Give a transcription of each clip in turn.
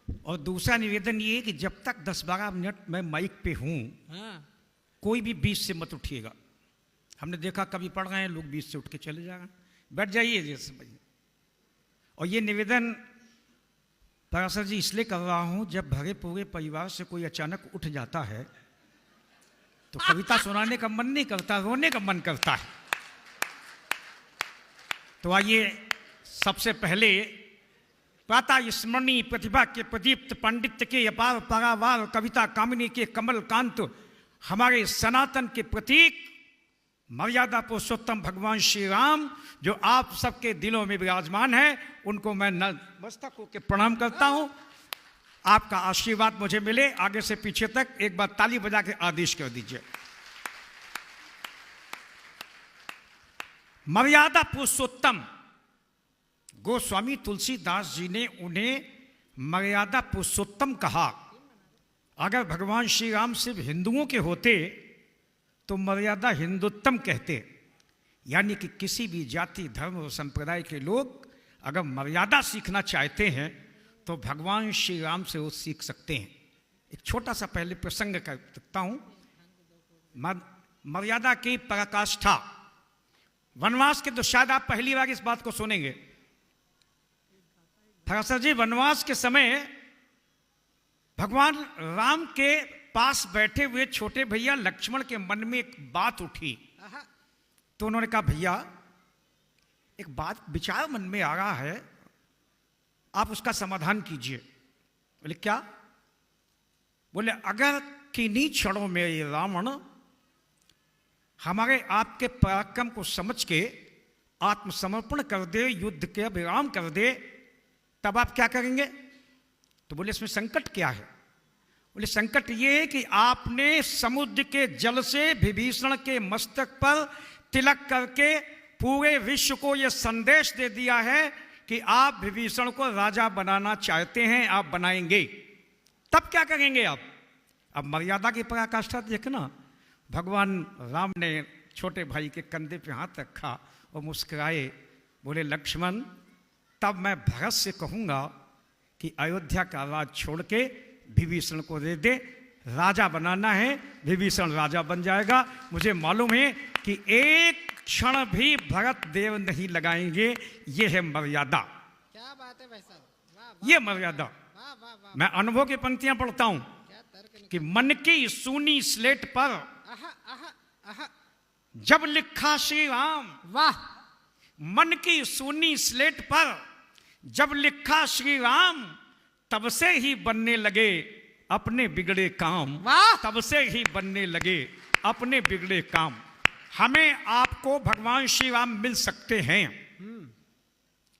और दूसरा निवेदन ये है कि जब तक 10-12 मिनट मैं माइक पे हूँ, कोई भी बीच से मत उठिएगा। हमने देखा कभी पढ़ रहे हैं लोग बीच से उठ के चले जा रहे हैं, बैठ जाइए जैसे भाई। और ये निवेदन पराशर जी इसलिए कर रहा हूँ, जब भरे पूरे परिवार से कोई अचानक उठ जाता है तो कविता सुनाने का मन नहीं करता, रोने का मन करता है। तो आइए सबसे पहले प्रातः स्मरणीय प्रतिभा के प्रदीप्त पांडित्य के अपार पारावार कविता कामिनी के कमल कांत हमारे सनातन के प्रतीक मर्यादा पुरुषोत्तम भगवान श्री राम जो आप सबके दिलों में विराजमान है, उनको मैं नतमस्तक होकर प्रणाम करता हूं। आपका आशीर्वाद मुझे मिले आगे से पीछे तक, एक बार ताली बजा के आदेश कर दीजिए। मर्यादा पुरुषोत्तम गोस्वामी तुलसीदास जी ने उन्हें मर्यादा पुरुषोत्तम कहा। अगर भगवान श्री राम सिर्फ हिंदुओं के होते तो मर्यादा हिंदुत्तम कहते, यानी कि किसी भी जाति धर्म और संप्रदाय के लोग अगर मर्यादा सीखना चाहते हैं तो भगवान श्री राम से वो सीख सकते हैं। एक छोटा सा पहले प्रसंग कर सकता हूं। मर्यादा की पराकाष्ठा, वनवास के तो शायद आप पहली बार इस बात को सुनेंगे। पराशर जी, वनवास के समय भगवान राम के पास बैठे हुए छोटे भैया लक्ष्मण के मन में एक बात उठी, तो उन्होंने कहा भैया एक बात विचार मन में आ रहा है, आप उसका समाधान कीजिए। बोले क्या? बोले अगर किन्हीं क्षणों में ये रावण हमारे आपके पराक्रम को समझ के आत्मसमर्पण कर दे, युद्ध के विराम कर दे, तब आप क्या करेंगे? तो बोले इसमें संकट क्या है? बोले संकट ये है कि आपने समुद्र के जल से विभीषण के मस्तक पर तिलक करके पूरे विश्व को यह संदेश दे दिया है कि आप विभीषण को राजा बनाना चाहते हैं, आप बनाएंगे। तब क्या करेंगे आप? अब मर्यादा की पराकाष्ठा देखना। भगवान राम ने छोटे भाई के कंधे पे हाथ रखा और मुस्कुराए, बोले लक्ष्मण तब मैं भरत से कहूंगा कि अयोध्या का राज छोड़ के विभीषण को दे दे, राजा बनाना है, विभीषण राजा बन जाएगा। मुझे मालूम है कि एक क्षण भी भरत देव नहीं लगाएंगे। ये है मर्यादा। क्या बात है भाई साहब, ये मर्यादा। मैं अनुभव की पंक्तियां पढ़ता हूं कि मन की सूनी स्लेट पर जब लिखा श्री राम, वाह, मन की सूनी स्लेट पर जब लिखा श्री राम, तब से ही बनने लगे अपने बिगड़े काम। वाह, तब से ही बनने लगे अपने बिगड़े काम। हमें आपको भगवान श्री राम मिल सकते हैं।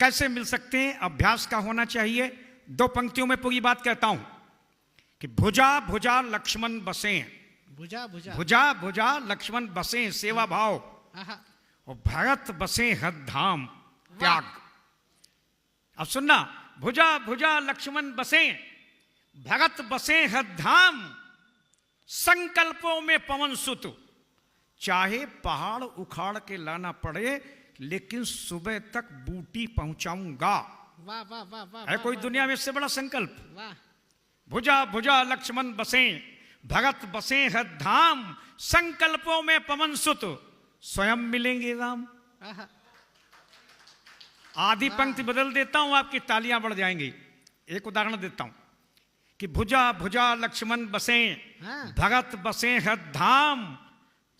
कैसे मिल सकते हैं? अभ्यास का होना चाहिए। 2 पंक्तियों में पूरी बात कहता हूं कि भुजा भुजा लक्ष्मण बसे, भुजा भुजा भुजा भुजा लक्ष्मण बसे सेवा भाव, और भरत बसे हद धाम त्याग। अब सुनना, भुजा भुजा लक्ष्मण बसे, भरत बसे हद धाम, संकल्पों में पवन सुत, चाहे पहाड़ उखाड़ के लाना पड़े लेकिन सुबह तक बूटी पहुंचाऊंगा। वाह वाह वाह वाह, है कोई दुनिया में इससे बड़ा संकल्प? वाह, भुजा भुजा लक्ष्मण बसे, भरत बसे हद धाम, संकल्पों में पवन सुत, स्वयं मिलेंगे राम। आधी पंक्ति बदल देता हूं, आपकी तालियां बढ़ जाएंगी। एक उदाहरण देता हूं कि भुजा भुजा लक्ष्मण बसे, भरत बसे हद धाम,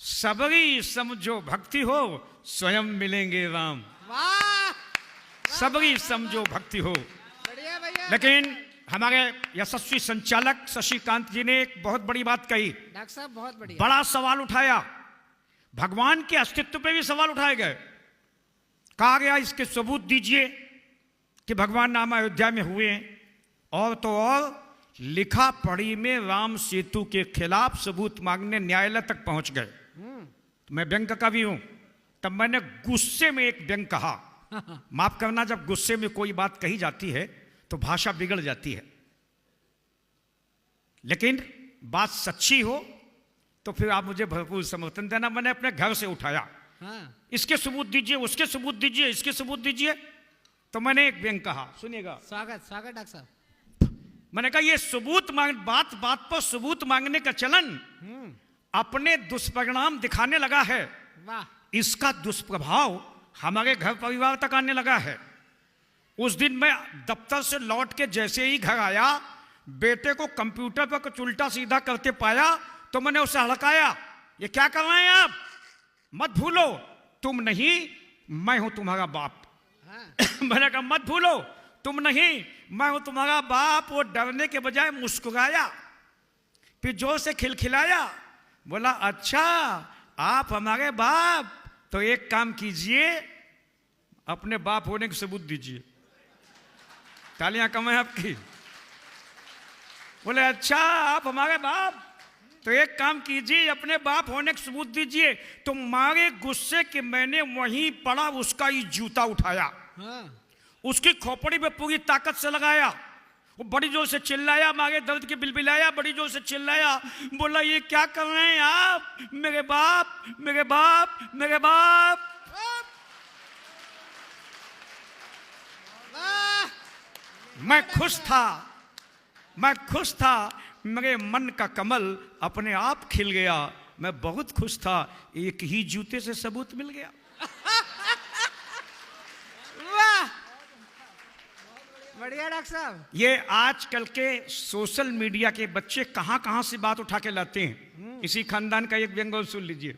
सबरी समझो भक्ति हो, स्वयं मिलेंगे राम। वाह, सबरी समझो भक्ति हो। बढ़िया भैया। लेकिन हमारे यशस्वी संचालक शशिकांत जी ने एक बहुत बड़ी बात कही। डॉक्टर साहब बहुत बढ़िया, बड़ा सवाल उठाया, भगवान के अस्तित्व पे भी सवाल उठाए गए। कहा गया इसके सबूत दीजिए कि भगवान राम अयोध्या में हुए हैं, और तो और लिखा पढ़ी में राम सेतु के खिलाफ सबूत मांगने न्यायालय तक पहुंच गए। तो मैं व्यंग का भी हूं, तब मैंने गुस्से में एक व्यंग कहा। माफ करना, जब गुस्से में कोई बात कही जाती है तो भाषा बिगड़ जाती है, लेकिन बात सच्ची हो तो फिर आप मुझे भरपूर समर्थन देना। मैंने अपने घर से उठाया, इसके सबूत दीजिए, उसके सबूत दीजिए, इसके सबूत दीजिए। तो मैंने एक व्यंग कहा, सुनिएगा। स्वागत स्वागत डॉक्टर साहब। मैंने कहा ये सबूत मांग, बात बात पर सबूत मांगने का चलन अपने दुष्परिणाम दिखाने लगा है। वाह इसका दुष्प्रभाव हमारे घर परिवार तक आने लगा है। उस दिन मैं दफ्तर से लौट के जैसे ही घर आया, बेटे को कंप्यूटर पर कुछ उल्टा सीधा करते पाया तो मैंने उसे हड़काया, ये क्या कर रहे हैं आप? मत भूलो तुम नहीं, मैं हूं तुम्हारा बाप। हाँ। मैंने कहा मत भूलो तुम नहीं, मैं हूं तुम्हारा बाप। वो डरने के बजाय मुस्कुराया, फिर जोर से खिलखिलाया, बोला अच्छा आप हमारे बाप, तो एक काम कीजिए, अपने बाप होने का सबूत दीजिए। तालियां कम है आपकी। बोले अच्छा आप हमारे बाप, तो एक काम कीजिए, अपने बाप होने का सबूत दीजिए। तो मारे गुस्से कि मैंने वहीं पड़ा उसका ही जूता उठाया, हाँ। उसकी खोपड़ी पे पूरी ताकत से लगाया। वो बड़ी जोर से चिल्लाया, मारे दर्द के बिलबिलाया, बड़ी जोर से चिल्लाया, बोला ये क्या कर रहे हैं आप? मेरे बाप, मेरे बाप, मेरे बाप। मैं खुश था, मैं खुश था, मेरे मन का कमल अपने आप खिल गया। मैं बहुत खुश था, एक ही जूते से सबूत मिल गया। वाह बढ़िया डॉक्टर साहब। ये आजकल के सोशल मीडिया के बच्चे कहां कहां से बात उठा के लाते हैं। इसी खानदान का एक व्यंग्य सुन लीजिए।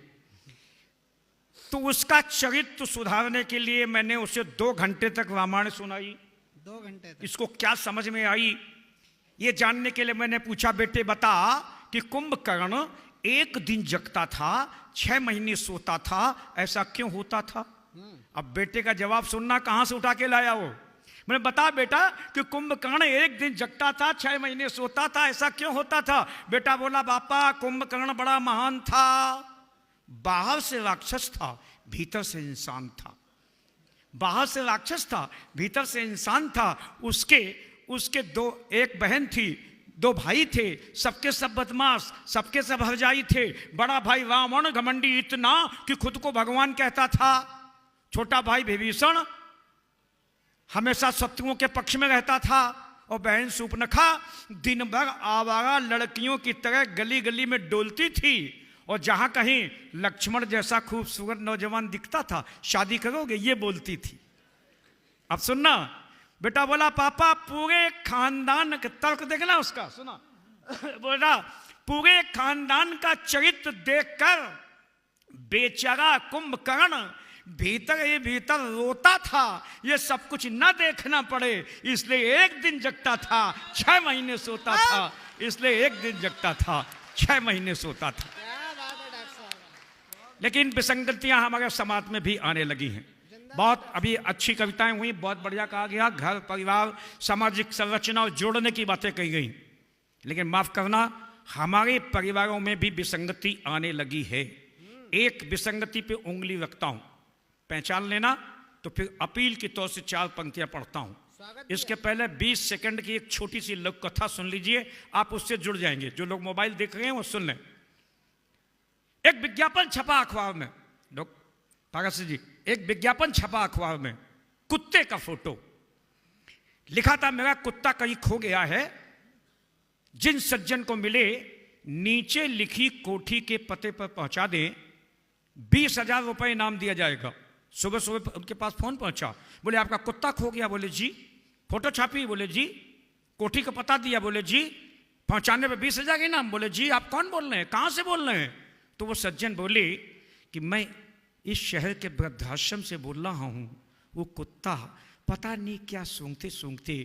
तो उसका चरित्र सुधारने के लिए मैंने उसे 2 घंटे तक रामायण सुनाई। 2 घंटे तक। इसको क्या समझ में आई ये जानने के लिए मैंने पूछा, बेटे बता कि कुंभकर्ण 1 दिन जगता था, 6 महीने सोता था, ऐसा क्यों होता था? अब बेटे का जवाब सुनना, कहां से उठा के लाया वो। मैंने बता बेटा कि कुंभकर्ण 1 दिन जगता था, 6 महीने सोता था, ऐसा क्यों होता था? बेटा बोला बापा कुंभकर्ण बड़ा महान था, बाहर से राक्षस था, भीतर से इंसान था। बाहर से राक्षस था, भीतर से इंसान था। उसके 1 बहन थी, 2 भाई थे, सबके सब बदमाश, सबके सब हरजाई थे। बड़ा भाई रावण घमंडी इतना कि खुद को भगवान कहता था। छोटा भाई विभीषण हमेशा शत्रुओं के पक्ष में रहता था। और बहन शूर्पणखा दिन भर आवारा लड़कियों की तरह गली गली में डोलती थी, और जहां कहीं लक्ष्मण जैसा खूबसूरत नौजवान दिखता था, शादी करोगे, ये बोलती थी। अब सुनना, बेटा बोला पापा पूरे खानदान का तर्क देखना उसका, सुना बोला पूरे खानदान का चरित्र देखकर बेचारा कुंभकर्ण भीतर ही भीतर रोता था, ये सब कुछ न देखना पड़े, इसलिए 1 दिन जगता था, 6 महीने सोता था। इसलिए 1 दिन जगता था, 6 महीने सोता था। क्या बात है डॉक्टर साहब। लेकिन विसंगतियां हमारे समाज में भी आने लगी हैं। बहुत अभी अच्छी कविताएं हुई, बहुत बढ़िया कहा गया, घर परिवार सामाजिक संरचना और जोड़ने की बातें कही गई। लेकिन माफ करना, हमारे परिवारों में भी विसंगति आने लगी है। एक विसंगति पे उंगली रखता हूं, पहचान लेना, तो फिर अपील के तौर से 4 पंक्तियां पढ़ता हूं। इसके पहले 20 सेकंड की एक छोटी सी लोक कथा सुन लीजिए, आप उससे जुड़ जाएंगे। जो लोग मोबाइल देख रहे हैं वो सुन लें। एक विज्ञापन छपा अखबार में, भगत सिंह जी, एक विज्ञापन छपा अखबार में, कुत्ते का फोटो लिखा था, मेरा कुत्ता कहीं खो गया है, जिन सज्जन को मिले नीचे लिखी कोठी के पते पर पहुंचा दें, 20,000 रुपए इनाम दिया जाएगा। सुबह सुबह उनके पास फोन पहुंचा, बोले आपका कुत्ता खो गया? बोले जी। फोटो छापी? बोले जी। कोठी का पता दिया? बोले जी। पहुंचाने पे 20,000 इनाम? बोले जी। आप कौन बोल रहे हैं, कहां से बोल रहे हैं? तो वो सज्जन बोले कि मैं इस शहर के वृद्धाश्रम से बोल रहा हूं, वो कुत्ता पता नहीं क्या सूंघते सूंघते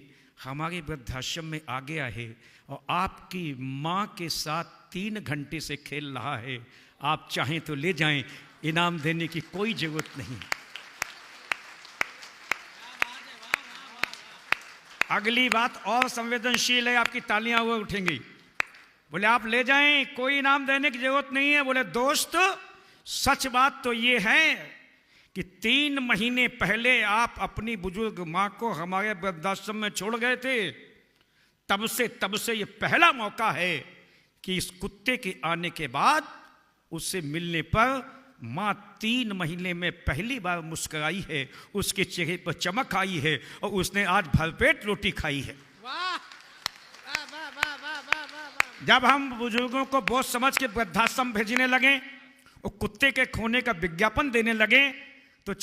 हमारे वृद्धाश्रम में आ गया है, और आपकी मां के साथ 3 घंटे से खेल रहा है, आप चाहें तो ले जाएं, इनाम देने की कोई जरूरत नहीं। अगली बात और संवेदनशील है, आपकी तालियां हुए उठेंगी। बोले आप ले जाएं, कोई इनाम देने की जरूरत नहीं है। बोले दोस्त सच बात तो ये है कि 3 महीने पहले आप अपनी बुजुर्ग मां को हमारे वृद्धाश्रम में छोड़ गए थे, तब से ये पहला मौका है कि इस कुत्ते के आने के बाद उससे मिलने पर मां 3 महीने में पहली बार मुस्कुराई है, उसके चेहरे पर चमक आई है, और उसने आज भरपेट रोटी खाई है। वाह जब हम बुजुर्गों को बोझ समझ के वृद्धाश्रम भेजने लगे और कुत्ते के खोने का विज्ञापन देने लगे तो